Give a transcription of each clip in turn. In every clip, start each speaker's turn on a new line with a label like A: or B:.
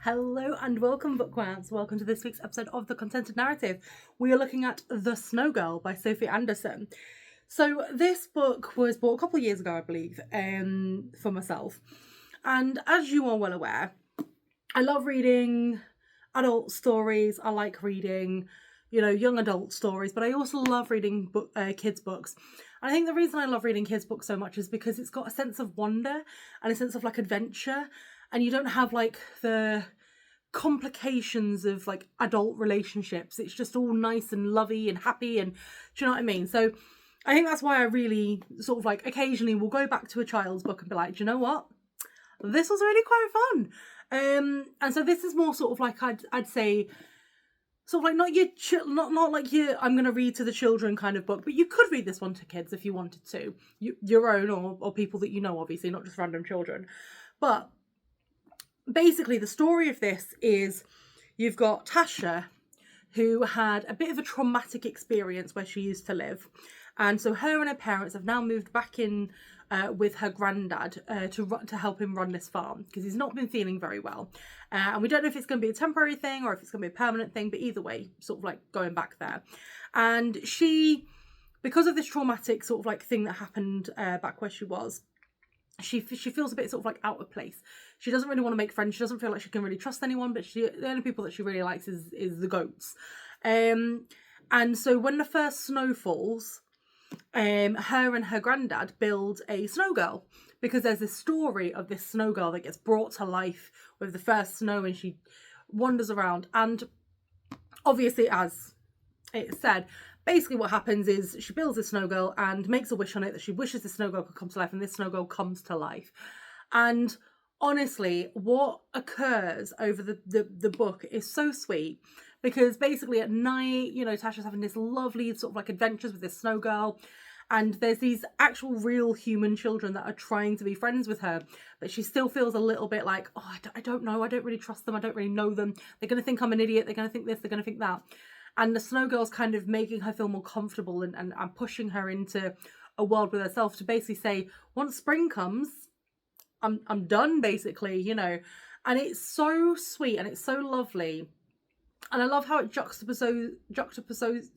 A: Hello and welcome, bookworms. Welcome to this week's episode of The Contented Narrative. We are looking at The Snow Girl by Sophie Anderson. So this book was bought a couple of years ago, I believe, for myself. And as you are well aware, I love reading adult stories. I like reading, young adult stories, but I also love reading kids' books. And I think the reason I love reading kids' books so much is because it's got a sense of wonder and a sense of adventure. And you don't have the complications of adult relationships. It's just all nice and lovey and happy, and do you know what I mean? So I think that's why I really occasionally will go back to a child's book and be like, do you know what? This was really quite fun. And so this is more I'd say not your I'm going to read to the children kind of book, but you could read this one to kids if you wanted to, your own or people that you know, obviously, not just random children. But basically, the story of this is you've got Tasha, who had a bit of a traumatic experience where she used to live. And so her and her parents have now moved back in with her granddad to help him run this farm, because he's not been feeling very well. And we don't know if it's going to be a temporary thing or if it's going to be a permanent thing, but either way, going back there. And she, because of this traumatic thing that happened back where she was, she feels a bit out of place. She doesn't really want to make friends. She doesn't feel like she can really trust anyone, but the only people that she really likes is the goats. And so when the first snow falls, her and her granddad build a snow girl, because there's this story of this snow girl that gets brought to life with the first snow, and she wanders around. And obviously, as it said, basically what happens is she builds this snow girl and makes a wish on it that she wishes the snow girl could come to life, and this snow girl comes to life. And honestly, what occurs over the book is so sweet, because basically at night, Tasha's having this lovely adventures with this snow girl, and there's these actual real human children that are trying to be friends with her, but she still feels a little bit like, oh, I don't know, I don't really trust them, I don't really know them, they're going to think I'm an idiot, they're going to think this, they're going to think that. And the snow girl's kind of making her feel more comfortable and pushing her into a world with herself, to basically say, once spring comes, I'm done, basically, And it's so sweet and it's so lovely. And I love how it juxtaposes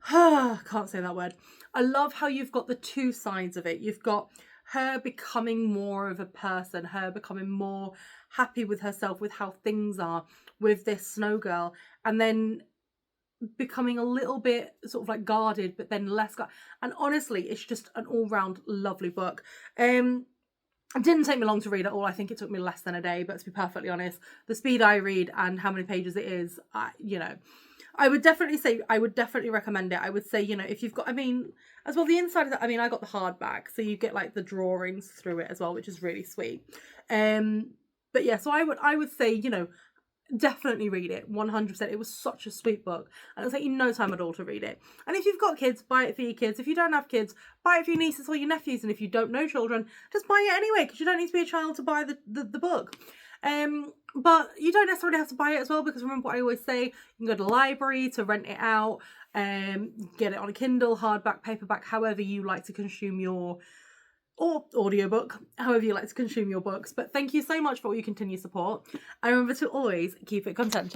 A: can't say that word. I love how you've got the two sides of it. You've got her becoming more of a person, her becoming more happy with herself, with how things are with this snow girl, and then becoming a little bit guarded, but then less and honestly, it's just an all-round lovely book. It didn't take me long to read it all. I think it took me less than a day, but to be perfectly honest, the speed I read and how many pages it is, I would definitely recommend it. I would say, if you've got, as well, the inside of that, I got the hardback, so you get the drawings through it as well, which is really sweet. But yeah, so I would say, definitely read it, 100%. It was such a sweet book, and it'll take you no time at all to read it. And if you've got kids, buy it for your kids. If you don't have kids, buy it for your nieces or your nephews. And if you don't know children, just buy it anyway, because you don't need to be a child to buy the book. But you don't necessarily have to buy it as well, because remember what I always say, you can go to the library to rent it out, get it on a Kindle, hardback, paperback, however you like to consume or audiobook, however you like to consume your books. But thank you so much for all your continued support. And remember to always keep it contented.